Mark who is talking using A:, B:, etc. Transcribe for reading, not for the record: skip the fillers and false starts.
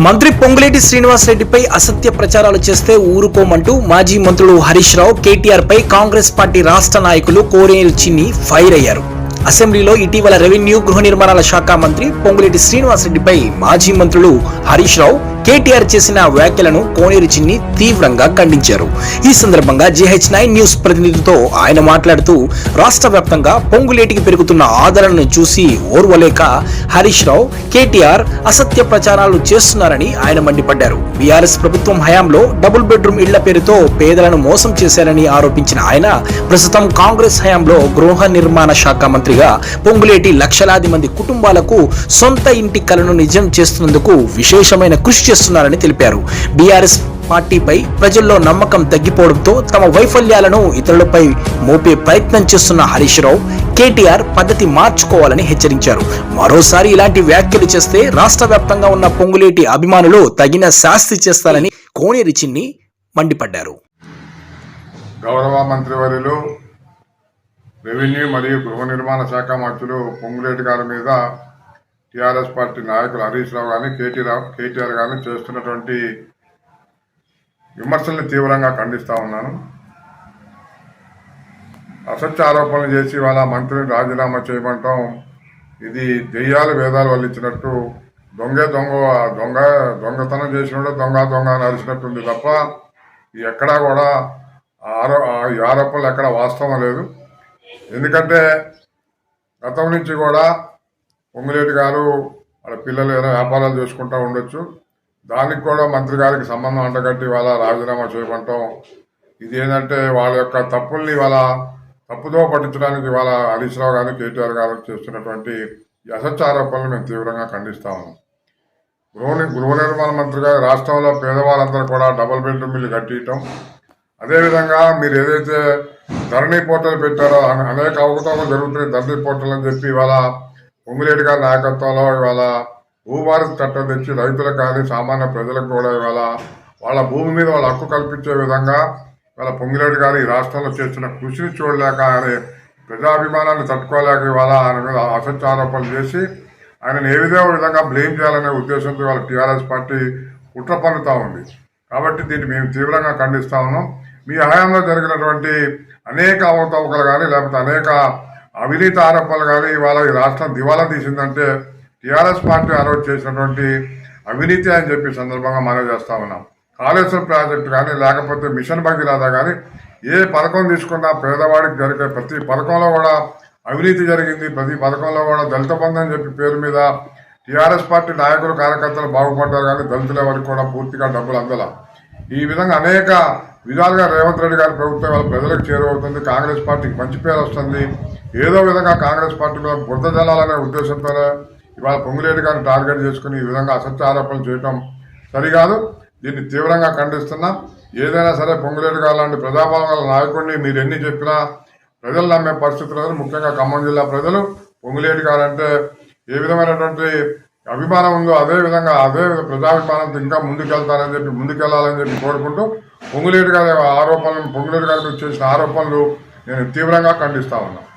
A: మంత్రి పొంగులేటి శ్రీనివాసరెడ్డిపై అసత్య ప్రచారాలు చేస్తే ఊరుకోమంటూ మాజీ మంత్రులు హరీష్ రావు, కేటీఆర్ పై కాంగ్రెస్ పార్టీ రాష్ట్ర నాయకులు కోనేరు చిన్ని ఫైర్ అయ్యారు. అసెంబ్లీలో ఇటీవల రెవెన్యూ, గృహ నిర్మాణాల శాఖ మంత్రి పొంగులేటి శ్రీనివాసరెడ్డిపై మాజీ మంత్రులు హరీష్ రావు, కేటీఆర్ చేసిన వ్యాఖ్యలను కోనేరు చిన్ని తీవ్రంగా ఖండించారు. ఈ సందర్భంగా GH9 న్యూస్ ప్రతినిధితో ఆయన మాట్లాడుతూ, రాష్ట్ర వ్యాప్తంగా పొంగులేటికి పెరుగుతున్న ఆదరణను చూసి ఓర్వలేక హరీష్ రావు, కేటీఆర్ అసత్య ప్రచారాలు చేస్తున్నారని ఆయన మండిపడ్డారు. బీఆర్ఎస్ ప్రభుత్వం హయాంలో డబుల్ బెడ్రూమ్ ఇళ్ల పేరుతో పేదలను మోసం చేశారని ఆరోపించిన ఆయన, ప్రస్తుతం కాంగ్రెస్ హయాంలో గృహ నిర్మాణ శాఖ మంత్రిగా పొంగులేటి లక్షలాది మంది కుటుంబాలకు సొంత ఇంటి కలను నిజం చేస్తున్నందుకు విశేషమైన కృషి చేస్తున్నారని తెలిపారు. బీఆర్ఎస్ పార్టీపై ప్రజల్లో నమ్మకం తగ్గిపోవడంతో తమ వైఫల్యాలను ఇతరులపై మోపే ప్రయత్నం చేస్తున్న హరీష్ రావు, కేటీఆర్ పద్ధతి మార్చుకోవాలని హెచ్చరించారు. మరోసారి ఇలాంటి వ్యాఖ్యలు చేస్తే రాష్ట్ర వ్యాప్తంగా ఉన్న పొంగులేటి అభిమానులు తగిన శాస్తి చేస్తారని కోనేరు చిన్ని మండిపడ్డారు.
B: గౌరవ మంత్రివర్యులు, రెవెన్యూ మరియు గృహ నిర్మాణ శాఖ మంత్రులు పొంగులేటి గారి మీద టీఆర్ఎస్ పార్టీ నాయకులు హరీష్ రావు కానీ కేటీఆర్ కానీ చేస్తున్నటువంటి విమర్శల్ని తీవ్రంగా ఖండిస్తూ ఉన్నాను. అసత్య ఆరోపణలు చేసి వాళ్ళ మంత్రిని రాజీనామా చేయమంటాం, ఇది దెయ్యాలు వేదాలు వల్లించినట్టు, దొంగతనం చేసినట్టు దొంగ అని అరిచినట్టుంది తప్ప ఎక్కడా కూడా ఈ ఆరోపణలు ఎక్కడ వాస్తవం లేదు. ఎందుకంటే గతం నుంచి కూడా పొంగులేటి గారు వాళ్ళ పిల్లలు ఏదైనా వ్యాపారాలు చేసుకుంటూ ఉండొచ్చు, దానికి కూడా మంత్రి గారికి సంబంధం అంటగట్టి వాళ్ళ రాజీనామా చేయమంటాం, ఇది ఏంటంటే వాళ్ళ యొక్క తప్పుల్ని వాళ్ళ తప్పుదో పట్టించడానికి వాళ్ళ హరీష్ రావు గారు, కేటీఆర్ గారు చేస్తున్నటువంటి ఈ అసత్య ఆరోపణలు మేము తీవ్రంగా ఖండిస్తా ఉన్నాం. గృహ నిర్మాణ మంత్రిగా రాష్ట్రంలో పేదవాళ్ళందరూ కూడా డబుల్ బెడ్రూమ్ ఇల్లు కట్టియటం, అదేవిధంగా మీరు ఏదైతే ధరణి పోర్టల్ పెట్టారో అనేక అవకతవకలు జరుగుతున్నాయి ధరణి పోర్టల్ అని చెప్పి ఇవాళ పొంగులేటి గారి నాయకత్వంలో ఇవాళ భూభారత్ చట్టం తెచ్చి రైతులకు కానీ సామాన్య ప్రజలకు కూడా ఇవాళ వాళ్ళ భూమి మీద వాళ్ళ హక్కు కల్పించే విధంగా ఇవాళ పొంగులేటి గారు ఈ రాష్ట్రంలో చేస్తున్న కృషిని చూడలేక, ఆయన ప్రజాభిమానాన్ని తట్టుకోలేక ఇవాళ ఆయన మీద అసత్య ఆరోపణలు చేసి ఆయనను ఏ విధంగా బ్లేమ్ చేయాలనే ఉద్దేశంతో ఇవాళ టీఆర్ఎస్ పార్టీ కుట్ర పన్నుతూ ఉంది. కాబట్టి దీన్ని మేము తీవ్రంగా ఖండిస్తా ఉన్నాం. మీ హయాంలో జరిగినటువంటి అనేక అవకతవకలు కానీ లేకపోతే అనేక అవినీతి ఆరోపణలు కానీ ఇవాళ ఈ రాష్ట్రం దివాలా తీసిందంటే టీఆర్ఎస్ పార్టీ ఆ రోజు చేసినటువంటి అవినీతి అని చెప్పి సందర్భంగా మనం చేస్తా ఉన్నాం. కాళేశ్వరం ప్రాజెక్టు కానీ లేకపోతే మిషన్ భగీరథ కానీ ఏ పథకం తీసుకున్నా పేదవాడికి జరిగే ప్రతి పథకంలో కూడా అవినీతి జరిగింది. ప్రతి పథకంలో కూడా దళిత బంధు అని చెప్పి పేరు మీద టీఆర్ఎస్ పార్టీ నాయకులు, కార్యకర్తలు బాగుపడ్డారు కానీ దళితుల వరకు కూడా పూర్తిగా డబ్బులు అందల. ఈ విధంగా అనేక విధాలుగా రేవంత్ రెడ్డి గారి ప్రభుత్వం వాళ్ళ ప్రజలకు చేరువవుతుంది, కాంగ్రెస్ పార్టీకి మంచి పేరు వస్తుంది. ఏదో విధంగా కాంగ్రెస్ పార్టీ మీద బురద జల్లాలనే ఉద్దేశంతోనే ఇవాళ పొంగులేటి గారిని టార్గెట్ చేసుకుని ఈ విధంగా అసత్య ఆరోపణలు చేయటం సరికాదు. దీన్ని తీవ్రంగా ఖండిస్తున్నాం. ఏదైనా సరే పొంగులేటి గారు లాంటి ప్రజాపాలన నాయకుడిని మీరు ఎన్ని చెప్పినా ప్రజలు నమ్మే పరిస్థితులు లేదు. ముఖ్యంగా ఖమ్మం జిల్లా ప్రజలు పొంగులేటి గారు అంటే ఏ విధమైనటువంటి అభిమానం ఉందో అదే ప్రజాభిమానంతో ఇంకా ముందుకెళ్లాలని చెప్పి కోరుకుంటూ పొంగులేటి గారి మీద చేసిన ఆరోపణలు నేను తీవ్రంగా ఖండిస్తా ఉన్నాను.